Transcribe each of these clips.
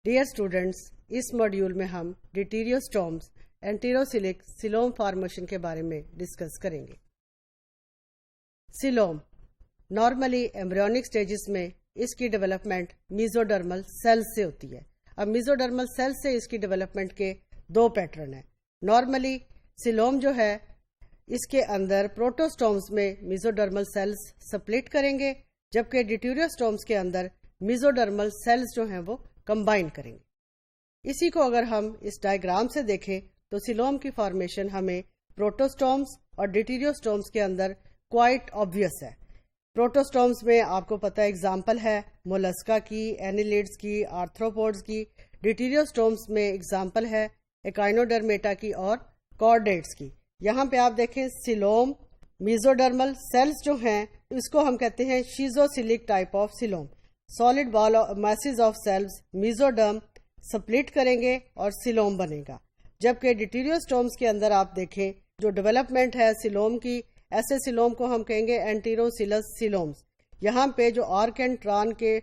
Dear students, اس module میں ہم ڈیٹیریوسٹومز انٹیروسیلک سیلوم formation کے بارے میں ڈسکس کریں گے۔ سیلوم نارملی ایمبریونک سٹیجز میں اس کی ڈیولپمنٹ میزوڈرمل سیل سے ہوتی ہے۔ اب میزوڈرمل سیل سے اس کی ڈیولپمنٹ کے دو پیٹرن ہیں۔ نارملی سیلوم جو ہے اس کے اندر پروٹوسٹومز میں میزوڈرمل سیلز سپلٹ کریں گے، جبکہ ڈیٹیریوسٹومز کے اندر میزوڈرمل سیلز جو ہیں وہ کمبائن کریں گے۔ اسی کو اگر ہم اس ڈائیگرام سے دیکھیں تو سیلوم کی فارمیشن ہمیں پروٹوسٹومز اور ڈیٹیریوسٹومز کے اندر کوائٹ آبویس ہے۔ پروٹوسٹومز میں آپ کو پتہ ایگزامپل ہے مولسکا کی، اینیلیڈز کی، آرتھروپوڈز کی۔ ڈیٹیریوسٹومز میں ایگزامپل ہے ایکائنوڈرمیٹا کی اور کارڈیٹس کی۔ یہاں پہ آپ دیکھیں سیلوم میزوڈرمل سیلز جو ہیں اس کو ہم کہتے ہیں schizocoelic type of coelom. Solid ball masses of cells mesoderm split کریں گے اور سیلوم بنے گا، جبکہ ڈیٹیریوسٹومز کے اندر آپ دیکھیں جو ڈیولپمنٹ ہے سیلوم کی، ایسے سیلوم کو ہم کہیں گے انٹیروسیلس سیلومز۔ یہاں پہ جو آرک اینڈ ٹران کے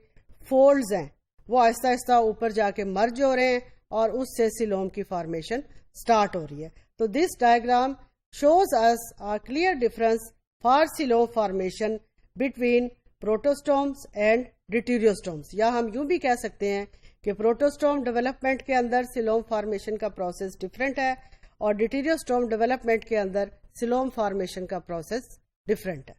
فولڈز ہیں وہ آہستہ آہستہ اوپر جا کے مرج ہو رہے ہیں اور اس سے سیلوم کی فارمیشن سٹارٹ ہو رہی ہے۔ تو دس ڈائیگرام شوز اس a clear difference for coelom formation between protostomes and deuterostomes, یا ہم یوں بھی کہہ سکتے ہیں کہ پروٹوسٹوم ڈیولپمنٹ کے اندر سیلوم فارمیشن کا پروسیس ڈفرینٹ ہے اور ڈیٹیریوسٹوم ڈیولپمنٹ کے اندر سیلوم فارمیشن کا پروسیس ڈفرینٹ ہے۔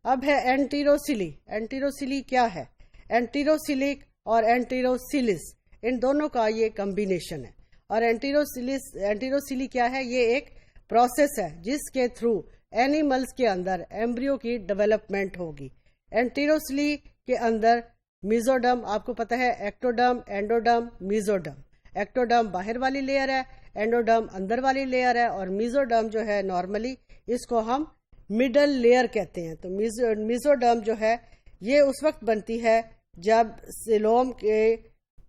اب ہے انٹیروسیلی۔ انٹیروسیلی کیا ہے؟ انٹیروسیلک اور انٹیروسیلس ان دونوں کا یہ کمبینیشن ہے۔ اور انٹیروسیلی کیا ہے؟ یہ ایک پروسیس ہے جس کے تھرو اینیملز کے اندر ایمبریو کی ڈیولپمنٹ ہوگی۔ انٹیروسیلی کے اندر میزوڈرم آپ کو پتہ ہے ایکٹوڈرم، اینڈوڈرم، میزوڈرم۔ ایکٹوڈرم باہر والی لیئر ہے، اینڈوڈرم اندر والی لیئر ہے، اور میزوڈرم جو ہے نارملی اس کو ہم مڈل لیئر کہتے ہیں۔ تو میزوڈرم جو ہے یہ اس وقت بنتی ہے جب سیلوم کے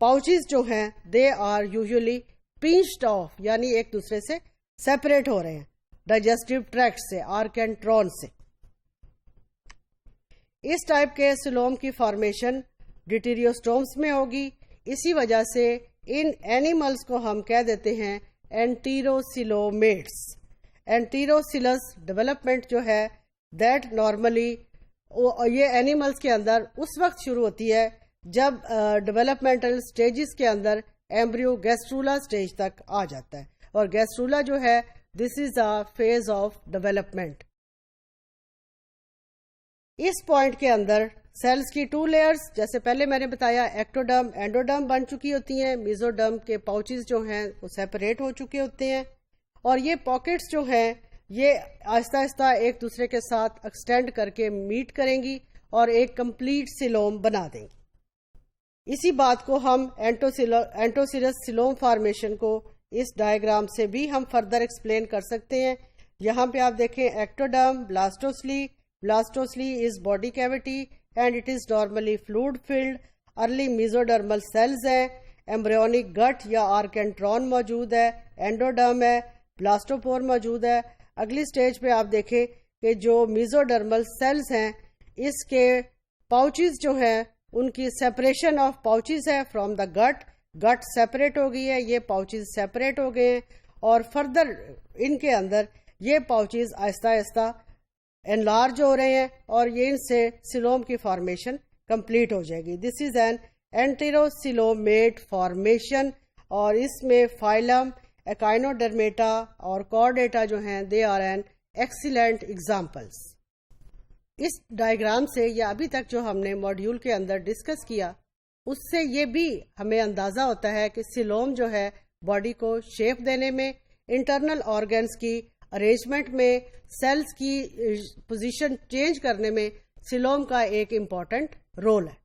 پاؤچز جو ہیں they are usually pinched off, یعنی ایک دوسرے سے سیپریٹ ہو رہے ہیں ڈائجسٹیو ٹریکٹ سے، آرک اینڈ ٹرون سے۔ اس ٹائپ کے سیلوم کی فارمیشن ڈیٹیریوسٹومز میں ہوگی۔ اسی وجہ سے ان اینیملز کو ہم کہہ دیتے ہیں انٹیروسیلومیٹس۔ انٹیروسیلس ڈیولپمنٹ جو ہے دیٹ نارملی یہ اینیملز کے اندر اس وقت شروع ہوتی ہے جب ڈیولپمنٹل سٹیجز کے اندر ایمبریو گیسٹرولا سٹیج تک آ جاتا ہے، اور گیسٹرولا جو ہے this is a phase of development. اس پوائنٹ کے اندر سیلز کی ٹو لیئرز جیسے پہلے میں نے بتایا ایکٹوڈرم، اینڈوڈرم بن چکی ہوتی ہیں۔ میزوڈرم کے پاؤچز جو ہیں وہ سیپریٹ ہو چکے ہوتے ہیں، اور یہ پاکٹس جو ہیں یہ آہستہ آہستہ ایک دوسرے کے ساتھ ایکسٹینڈ کر کے میٹ کریں گی اور ایک کمپلیٹ سیلوم بنا دیں گی۔ اسی بات کو ہم انٹوسیلس سیلوم فارمیشن کو اس ڈائیگرام سے بھی ہم فردر ایکسپلین کر سکتے ہیں۔ یہاں پہ آپ دیکھیں ectoderm, blastocoel is body cavity and it is normally fluid filled. Early mesodermal cells ہیں، ایمبریونک گٹ یا آرکنٹرون موجود ہے، اینڈوڈرم ہے، بلاسٹوپور موجود ہے۔ اگلی سٹیج پہ آپ دیکھیں کہ جو میزوڈرمل سیلز ہیں اس کے پاؤچز جو ہیں ان کی سیپریشن آف پاؤچز ہے فرام دا گٹ سیپریٹ ہو گئی ہے، یہ پاؤچز سیپریٹ ہو گئے ہیں، اور فردر ان کے اندر یہ پاؤچز آہستہ آہستہ انلارج ہو رہے ہیں اور یہ ان سے سیلوم کی فارمیشن کمپلیٹ ہو جائے گی۔ دس از این انٹیروسیلومیٹ فارمیشن، اور اس میں فائلم، ایکائنوڈرمیٹا اور کارڈیٹا جو ہیں they are an excellent examples. اس ڈائیگرام سے یا ابھی تک جو ہم نے ماڈیول کے اندر ڈسکس کیا اس سے یہ بھی ہمیں اندازہ ہوتا ہے کہ سیلوم جو ہے باڈی کو شیپ دینے میں، انٹرنل آرگنز کی ارینجمنٹ میں، سیلز کی پوزیشن چینج کرنے میں سیلوم کا ایک امپورٹنٹ رول ہے۔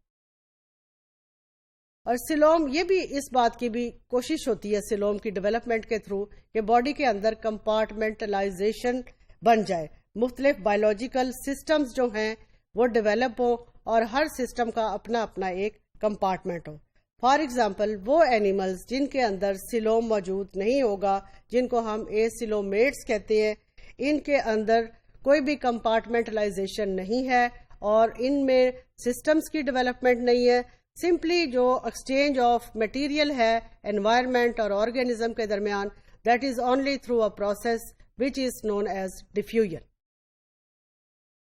اور سیلوم یہ بھی اس بات کی بھی کوشش ہوتی ہے سیلوم کی ڈیولپمنٹ کے تھرو کہ باڈی کے اندر کمپارٹمنٹلائزیشن بن جائے، مختلف بایولوجیکل سسٹمز جو ہیں وہ ڈیولپ ہو اور ہر سسٹم کا اپنا اپنا ایک کمپارٹمنٹ ہو۔ فار ایگزامپل وہ اینیملز جن کے اندر سیلوم موجود نہیں ہوگا، جن کو ہم ایسیلومیٹس کہتے ہیں، ان کے اندر کوئی بھی کمپارٹمنٹلائزیشن نہیں ہے اور ان میں سسٹمز کی ڈیولپمنٹ نہیں ہے، سمپلی جو ایکسچینج آف مٹیریل ہے انوائرمنٹ اور آرگینزم کے درمیان، that is only through a process which is known as diffusion.